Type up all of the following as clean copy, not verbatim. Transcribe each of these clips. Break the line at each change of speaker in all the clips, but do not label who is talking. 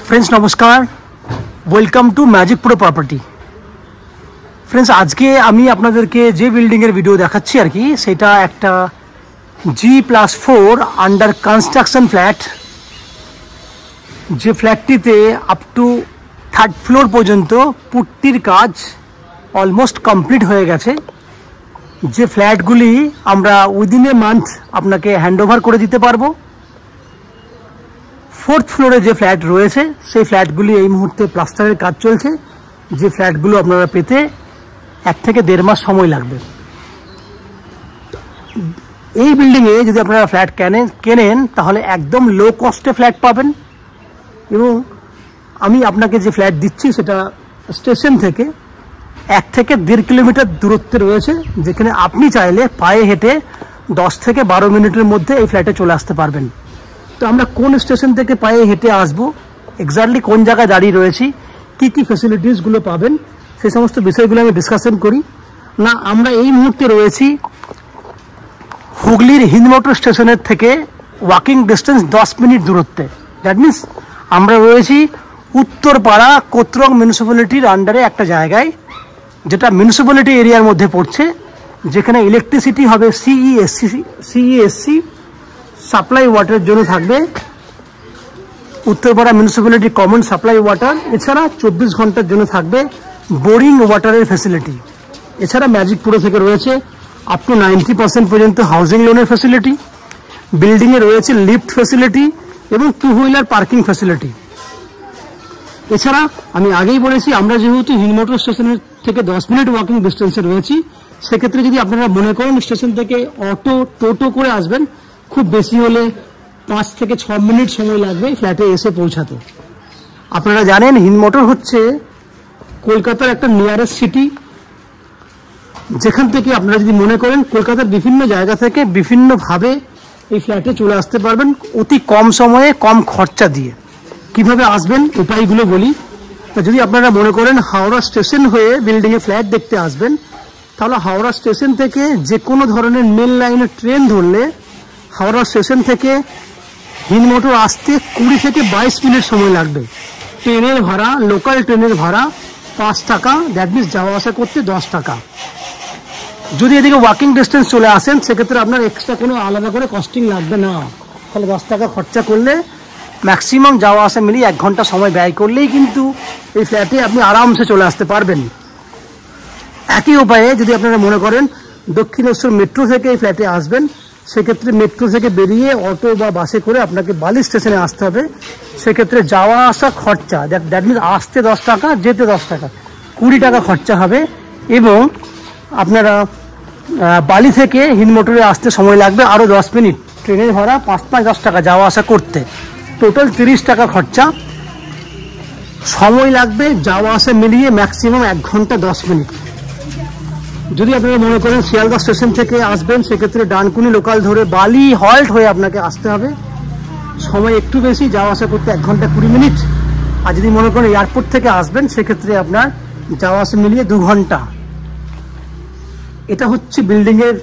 Friends नमस्कार, welcome to magic pro property. Friends आज के आमी आपनादेरके जे बिल्डिंगेर भिडियो देखाচ্ছি আর কি সেটা একটা G+4 আন্ডার কনস্ট্রাকশন ফ্ল্যাট। যে ফ্ল্যাটটিতে আপ টু 3rd ফ্লোর পর্যন্ত পুট্টির কাজ অলমোস্ট কমপ্লিট হয়ে গেছে। যে ফ্ল্যাটগুলি আমরা উইদিন এ মান্থ আপনাকে হ্যান্ডওভার করে দিতে পারবো। 4th ফ্লোরে যে ফ্ল্যাট রয়েছে সেই ফ্ল্যাটগুলি এই মুহূর্তে প্লাস্টারের কাজ চলছে। যে ফ্ল্যাটগুলো আপনারা পেতে 1 থেকে 1.5 মাস সময় লাগবে। এই বিল্ডিংয়ে যদি আপনারা ফ্ল্যাট কেনেন তাহলে একদম লো কস্টে ফ্ল্যাট পাবেন এবং আমি আপনাকে যে ফ্ল্যাট দিচ্ছি সেটা স্টেশন থেকে 1 থেকে 1.5 কিলোমিটার দূরত্বে রয়েছে, যেখানে আপনি চাইলে পায়ে হেঁটে 10 থেকে 12 মিনিটের মধ্যে এই ফ্ল্যাটে চলে আসতে পারবেন। তো আমরা কোন স্টেশন থেকে পায়ে হেঁটে আসব, এক্স্যাক্টলি কোন জায়গায় দাঁড়িয়ে রয়েছি, কি কি ফ্যাসিলিটিসগুলো পাবেন, সেই সমস্ত বিষয়গুলো আমি ডিসকাশন করি না। আমরা এই মুহূর্তে রয়েছি হুগলির হিন্দমোটর স্টেশনের থেকে ওয়াকিং ডিস্টেন্স 10 মিনিট দূরত্বে। দ্যাট মিনস আমরা রয়েছি উত্তরপাড়া কোতরং মিউনিসিপ্যালিটির আন্ডারে একটা জায়গায়, যেটা মিউনিসিপ্যালিটি এরিয়ার মধ্যে পড়ছে, যেখানে ইলেকট্রিসিটি হবে সিইএসসি সাপ্লাই ওয়াটারের জন্য থাকবে Uttarpara municipality common supply water. এছাড়া 24 ঘন্টার জন্য থাকবে বোরিং ওয়াটারের ফ্যাসিলিটি। এছাড়া ম্যাজিক পুরো থেকে রয়েছে আপ টু 90% পর্যন্ত হাউজিং লোনের ফ্যাসিলিটি। বিল্ডিংয়ে রয়েছে লিফট ফ্যাসিলিটি এবং 2 হুইলার পার্কিং ফ্যাসিলিটি। এছাড়া আমি আগেই বলেছি আমরা যেহেতু হিন্দমোটর স্টেশনের থেকে 10 মিনিট ওয়াকিং ডিস্টেন্সে রয়েছি, সেক্ষেত্রে যদি আপনারা মনে করেন স্টেশন থেকে অটো টোটো করে আসবেন, খুব বেশি হলে 5 থেকে 6 মিনিট সময় লাগবে ফ্ল্যাটে এসে পৌঁছাতে। আপনারা জানেন হিন্দমোটর হচ্ছে কলকাতার একটা নিয়ারেস্ট সিটি, যেখান থেকে আপনারা যদি মনে করেন কলকাতার বিভিন্ন জায়গা থেকে বিভিন্নভাবে এই ফ্ল্যাটে চলে আসতে পারবেন অতি কম সময়ে কম খরচা দিয়ে। কিভাবে আসবেন উপায়গুলো বলি। যদি আপনারা মনে করেন হাওড়া স্টেশন হয়ে বিল্ডিংয়ে ফ্ল্যাট দেখতে আসবেন, তাহলে হাওড়া স্টেশন থেকে যে কোনো ধরনের মেল লাইনের ট্রেন ধরলে হাওড়া স্টেশন থেকে হিন্দমোটর আসতে 20 থেকে 22 মিনিট সময় লাগবে। ট্রেনের ভাড়া, লোকাল ট্রেনের ভাড়া 5 টাকা, দ্যাট মিনস যাওয়া আসা করতে 10 টাকা। যদি এদিকে ওয়াকিং ডিস্টেন্স চলে আসেন সেক্ষেত্রে আপনার এক্সট্রা কোনো আলাদা করে কস্টিং লাগবে না। তাহলে 10 টাকা খরচা করলে ম্যাক্সিমাম যাওয়া আসা মিলিয়ে 1 ঘন্টা সময় ব্যয় করলেই কিন্তু এই ফ্ল্যাটে আপনি আরামসে চলে আসতে পারবেন। একই উপায়ে যদি আপনারা মনে করেন দক্ষিণেশ্বর মেট্রো থেকে এই ফ্ল্যাটে আসবেন, সেক্ষেত্রে মেট্রো থেকে বেরিয়ে অটো বা বাসে করে আপনাকে বালি স্টেশনে আসতে হবে। সেক্ষেত্রে যাওয়া আসা খরচা, দ্যাট মিনস আসতে 10 টাকা, যেতে 10 টাকা, 20 টাকা খরচা হবে। এবং আপনারা বালি থেকে হিন্দমোটরে আসতে সময় লাগবে আরও 10 মিনিট। ট্রেনের ভাড়া 5-10 টাকা যাওয়া আসা করতে, টোটাল 30 টাকা খরচা। সময় লাগবে যাওয়া আসা মিলিয়ে ম্যাক্সিমাম 1 ঘন্টা 10 মিনিট। যদি আপনারা মনে করেন শিয়ালদা স্টেশন থেকে আসবেন, সেক্ষেত্রে ডানকুনি লোকাল ধরে বালি হল্ট হয়ে আপনাকে আসতে হবে। সময় একটু বেশি, যাওয়া আসা করতে 1 ঘন্টা 20 মিনিট। আর যদি মনে করেন এয়ারপোর্ট থেকে আসবেন, সেক্ষেত্রে আপনার যাওয়া আসা মিলিয়ে 2 ঘন্টা। এটা হচ্ছে বিল্ডিংয়ের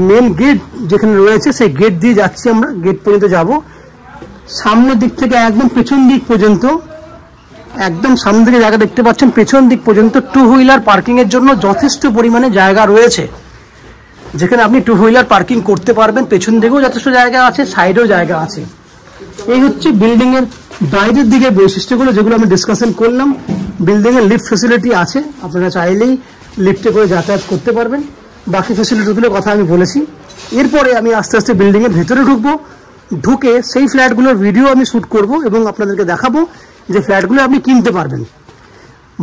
মেন গেট যেখানে রয়েছে, সেই গেট দিয়ে যাচ্ছি আমরা। গেট পর্যন্ত যাব। সামনের দিক থেকে একদম পেছন দিক পর্যন্ত, একদম সামনে দিকে জায়গা দেখতে পাচ্ছেন, পেছন দিক পর্যন্ত 2 হুইলার পার্কিং এর জন্য যথেষ্ট পরিমাণে জায়গা রয়েছে, যেখানে আপনি 2 হুইলার পার্কিং করতে পারবেন। পেছন দিকেও যথেষ্ট জায়গা আছে, সাইডেও জায়গা আছে। এই হচ্ছে বিল্ডিং এর বাইরের দিকে বৈশিষ্ট্যগুলো, যেগুলো আমি ডিসকাশন করলাম। বিল্ডিং এর লিফট ফ্যাসিলিটি আছে, আপনারা চাইলেই লিফটে করে যাতায়াত করতে পারবেন। বাকি ফ্যাসিলিটিগুলোর কথা আমি বলেছি। এরপরে আমি আস্তে আস্তে বিল্ডিং এর ভেতরে ঢুকবো। ঢুকে সেই ফ্ল্যাটগুলোর ভিডিও আমি শ্যুট করব এবং আপনাদেরকে দেখাবো যে ফ্ল্যাটগুলো আপনি কিনতে পারবেন।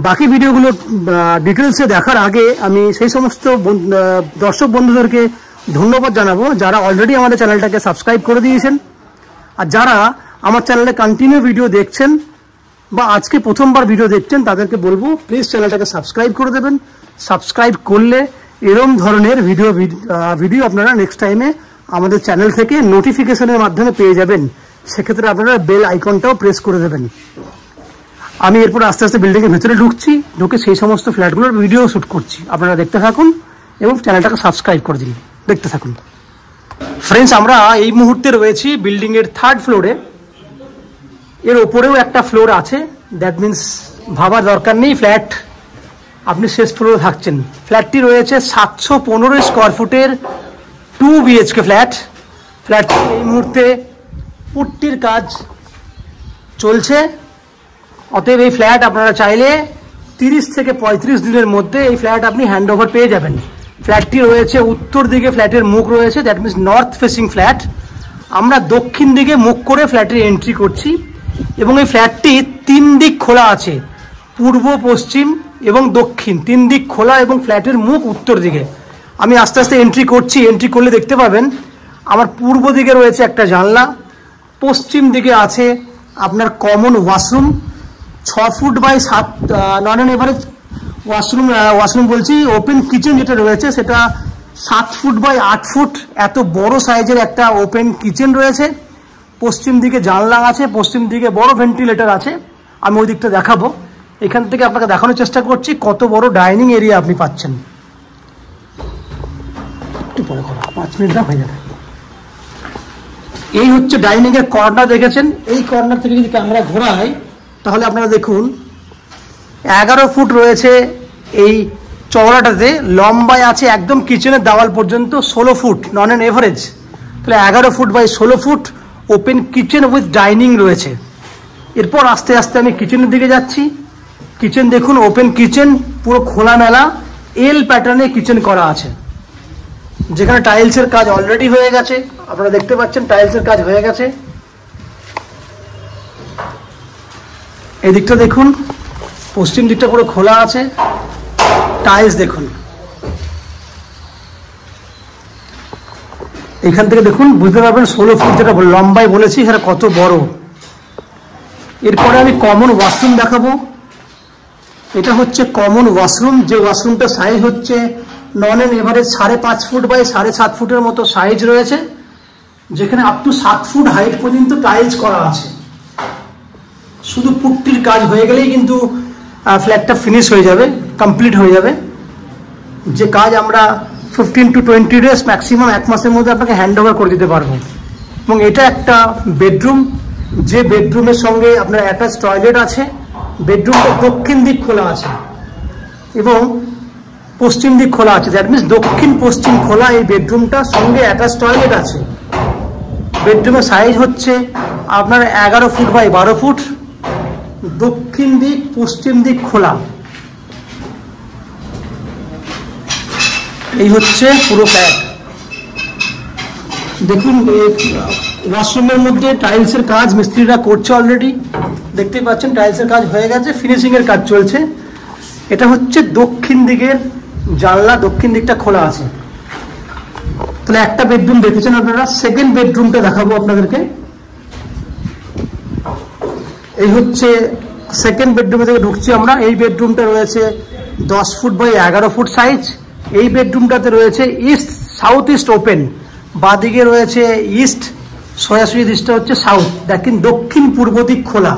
বাকি ভিডিওগুলো ডিটেলসে দেখার আগে আমি সেই সমস্ত দর্শক বন্ধুদেরকে ধন্যবাদ জানাবো যারা অলরেডি আমাদের চ্যানেলটাকে সাবস্ক্রাইব করে দিয়েছেন, আর যারা আমার চ্যানেলে কন্টিনিউ ভিডিও দেখছেন বা আজকে প্রথমবার ভিডিও দেখছেন তাদেরকে বলবো প্লিজ চ্যানেলটাকে সাবস্ক্রাইব করে দেবেন। সাবস্ক্রাইব করলে এরম ধরনের ভিডিও আপনারা নেক্সট টাইমে আমাদের চ্যানেল থেকে নোটিফিকেশনের মাধ্যমে পেয়ে যাবেন। সেক্ষেত্রে আপনারা বেল আইকনটাও প্রেস করে দেবেন। আমি এরপর আস্তে আস্তে বিল্ডিংয়ের ভেতরে ঢুকছি, ঢুকে সেই সমস্ত ফ্ল্যাটগুলোর ভিডিও শ্যুট করছি। আপনারা দেখতে থাকুন এবং চ্যানেলটাকে সাবস্ক্রাইব করে দিন, দেখতে থাকুন। ফ্রেন্ডস আমরা এই মুহূর্তে রয়েছি বিল্ডিংয়ের 3rd ফ্লোরে। এর ওপরেও একটা ফ্লোর আছে, দ্যাট মিনস ভাবার দরকার নেই ফ্ল্যাট আপনি শেষ ফ্লোরে থাকছেন। ফ্ল্যাটটি রয়েছে 715 স্কোয়ার ফুটের 2 BHK ফ্ল্যাট। ফ্ল্যাটটি এই মুহূর্তে পুট্টির কাজ চলছে, অতএব এই ফ্ল্যাট আপনারা চাইলে 30 থেকে 35 দিনের মধ্যে এই ফ্ল্যাট আপনি হ্যান্ড ওভার পেয়ে যাবেন। ফ্ল্যাটটি রয়েছে উত্তর দিকে, ফ্ল্যাটের মুখ রয়েছে, that means north facing flat. আমরা দক্ষিণ দিকে মুখ করে ফ্ল্যাটের এন্ট্রি করছি এবং এই ফ্ল্যাটটি 3 দিক খোলা আছে, পূর্ব, পশ্চিম এবং দক্ষিণ 3 দিক খোলা এবং ফ্ল্যাটের মুখ উত্তর দিকে। আমি আস্তে আস্তে এন্ট্রি করছি, এন্ট্রি করলে দেখতে পাবেন আমার পূর্ব দিকে রয়েছে একটা জানলা, পশ্চিম দিকে আছে আপনার common washroom, 6 feet by 7 non an average washroom বলছি, ওপেন কিচেন যেটা রয়েছে সেটা 7 ফুট বাই 8 ফুট, এত বড় সাইজের একটা ওপেন কিচেন রয়েছে। পশ্চিম দিকে জানলা আছে, পশ্চিম দিকে বড় ভেন্টিলেটর আছে, আমি ওই দিকটা দেখাবো। এখান থেকে আপনাকে দেখানোর চেষ্টা করছি কত বড় ডাইনিং এরিয়া আপনি পাচ্ছেন। একটু পরে করো, 5 মিনিট না হয়ে যাবে। এই হচ্ছে ডাইনিং এর কর্নার, দেখেছেন? এই কর্নার থেকে যদি ক্যামেরা ঘোরায় তাহলে আপনারা দেখুন 11 ফুট রয়েছে এই চওড়াটাতে, লম্বায় আছে একদম কিচেনের দেওয়াল পর্যন্ত 16 ফুট নন অ্যান এভারেজ, তাহলে 11 feet by 16 feet open kitchen with dining রয়েছে। এরপর আস্তে আস্তে আমি কিচেনের দিকে যাচ্ছি। কিচেন দেখুন, ওপেন কিচেন, পুরো খোলামেলা এল প্যাটার্নে কিচেন করা আছে, যেখানে টাইলসের কাজ অলরেডি হয়ে গেছে, আপনারা দেখতে পাচ্ছেন টাইলসের কাজ হয়ে গেছে। এই দিকটা দেখুন, পশ্চিম দিকটা পুরো খোলা আছে, টাইলস দেখুন। এখান থেকে দেখুন, বুঝতে পারবেন 16 ফুট যেটা লম্বায় বলেছি সেটা কত বড়। এরপরে আমি কমন ওয়াশরুম দেখাবো। এটা হচ্ছে কমন ওয়াশরুম, যে ওয়াশরুমটা সাইজ হচ্ছে নন অ্যান এভারেজ 5.5 ফুট বাই 7.5 ফুটের মতো সাইজ রয়েছে, যেখানে আপ টু 7 ফুট হাইট পর্যন্ত টাইলস করা আছে। শুধু পুট্টির কাজ হয়ে গেলেই কিন্তু ফ্ল্যাটটা ফিনিশ হয়ে যাবে, কমপ্লিট হয়ে যাবে। যে কাজ আমরা 15 to 20 ডেজ ম্যাক্সিমাম 1 মাসের মধ্যে আপনাকে হ্যান্ড ওভার করে দিতে পারবো। এবং এটা একটা বেডরুম, যে বেডরুমের সঙ্গে আপনার অ্যাটাচ টয়লেট আছে। বেডরুমটা দক্ষিণ দিক খোলা আছে এবং পশ্চিম দিক খোলা আছে, দ্যাট মিনস দক্ষিণ পশ্চিম খোলা এই বেডরুমটার সঙ্গে অ্যাটাচ টয়লেট আছে। বেডরুমের সাইজ হচ্ছে আপনার 11 ফুট বাই 12 ফুট, দক্ষিণ দিক পশ্চিম দিক খোলা। এই হচ্ছে পুরো ফ্ল্যাট। দেখুন ওয়াশরুমের মধ্যে টাইলসের কাজ মিস্ত্রিরা করছে অলরেডি, দেখতেই পাচ্ছেন টাইলসের কাজ হয়ে গেছে, ফিনিশিং এর কাজ চলছে। এটা হচ্ছে দক্ষিণ দিকের জানলা, দক্ষিণ দিকটা খোলা আছে। তাহলে একটা বেডরুম দেখেছেন আপনারা, সেকেন্ড বেডরুমটা দেখাবো আপনাদেরকে। এই হচ্ছে সেকেন্ড বেডরুমে থেকে ঢুকছি আমরা। এই বেডরুমটা রয়েছে 10 ফুট বাই 11 ফুট সাইজ। এই বেডরুমটাতে রয়েছে ইস্ট সাউথ ইস্ট ওপেন, বাদিকে রয়েছে ইস্ট, সোজাসুজি দিকটা হচ্ছে সাউথ, দেখেন দক্ষিণ পূর্ব দিক খোলা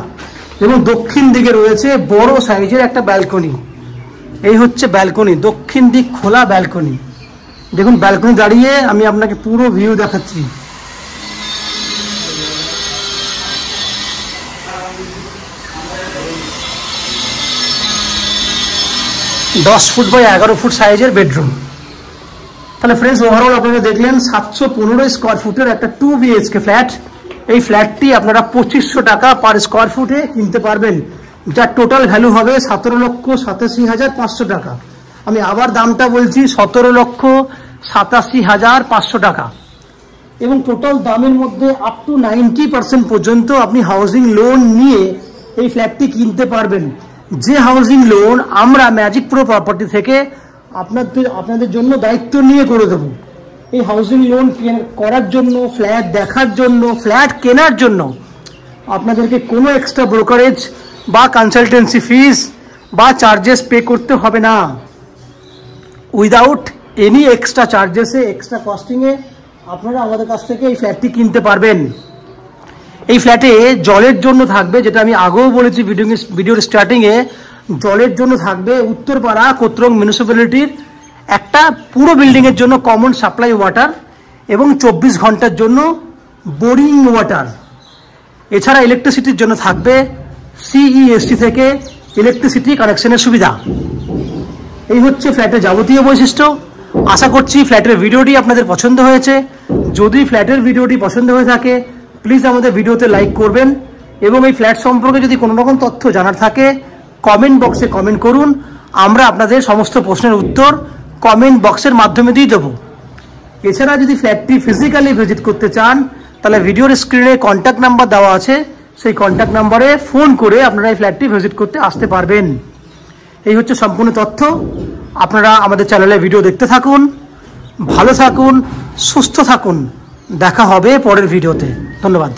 এবং দক্ষিণ দিকে রয়েছে বড় সাইজের একটা ব্যালকনি। এই হচ্ছে ব্যালকনি, দক্ষিণ দিক খোলা ব্যালকনি। দেখুন ব্যালকনি দাঁড়িয়ে আমি আপনাকে পুরো ভিউ দেখাচ্ছি। দশ ফুট বাই 11 ফুট সাইজের বেডরুম। তাহলে ফ্রেন্ডস ওভারঅল আপনারা দেখলেন 715 স্কোয়ার ফুটের একটা 2 BHK ফ্ল্যাট। এই ফ্ল্যাটটি আপনারা 2500 টাকা পার স্কোয়ার ফুটে কিনতে পারবেন, যার টোটাল ভ্যালু হবে 17,87,500 টাকা। আমি আবার দামটা বলছি, 17,87,500 টাকা। এবং টোটাল দামের মধ্যে আপ টু 90% পর্যন্ত আপনি হাউজিং লোন নিয়ে এই ফ্ল্যাটটি কিনতে পারবেন। যে হাউজিং লোন আমরা ম্যাজিক প্রো প্রপার্টি থেকে আপনাদের জন্য দায়িত্ব নিয়ে করে দেবো। এই হাউজিং লোন করার জন্য, ফ্ল্যাট দেখার জন্য, ফ্ল্যাট কেনার জন্য আপনাদেরকে কোনো এক্সট্রা ব্রোকারেজ বা কনসালটেন্সি ফিস বা চার্জেস পে করতে হবে না। উইদাউট এনি এক্সট্রা চার্জেসে, এক্সট্রা কস্টিংয়ে আপনারা আমাদের কাছ থেকে এই ফ্ল্যাটটি কিনতে পারবেন। এই ফ্ল্যাটে জলের জন্য থাকবে, যেটা আমি আগেও বলেছি ভিডিওর স্টার্টিংয়ে, জলের জন্য থাকবে উত্তরপাড়া কোত্রং মিউনিসিপ্যালিটির একটা পুরো বিল্ডিংয়ের জন্য কমন সাপ্লাই ওয়াটার এবং 24 ঘন্টার জন্য বোরিং ওয়াটার। এছাড়া ইলেকট্রিসিটির জন্য থাকবে CEST থেকে ইলেকট্রিসিটি কানেকশনের সুবিধা। এই হচ্ছে ফ্ল্যাটের যাবতীয় বৈশিষ্ট্য। আশা করছি ফ্ল্যাটের ভিডিওটি আপনাদের পছন্দ হয়েছে। যদি ফ্ল্যাটের ভিডিওটি পছন্দ হয়ে থাকে প্লিজ আমাদের ভিডিওতে লাইক করবেন এবং এই ফ্ল্যাট সম্পর্কে যদি কোনো রকম তথ্য জানার থাকে কমেন্ট বক্সে কমেন্ট করুন। আমরা আপনাদের সমস্ত প্রশ্নের উত্তর কমেন্ট বক্সের মাধ্যমে দিয়ে দেবো। এছাড়া যদি ফ্ল্যাটটি ফিজিক্যালি ভিজিট করতে চান তাহলে ভিডিওর স্ক্রিনে কন্ট্যাক্ট নাম্বার দেওয়া আছে, সেই কন্ট্যাক্ট নাম্বারে ফোন করে আপনারা এই ফ্ল্যাটটি ভিজিট করতে আসতে পারবেন। এই হচ্ছে সম্পূর্ণ তথ্য। আপনারা আমাদের চ্যানেলে ভিডিও দেখতে থাকুন, ভালো থাকুন, সুস্থ থাকুন। দেখা হবে পরের ভিডিওতে। ধন্যবাদ।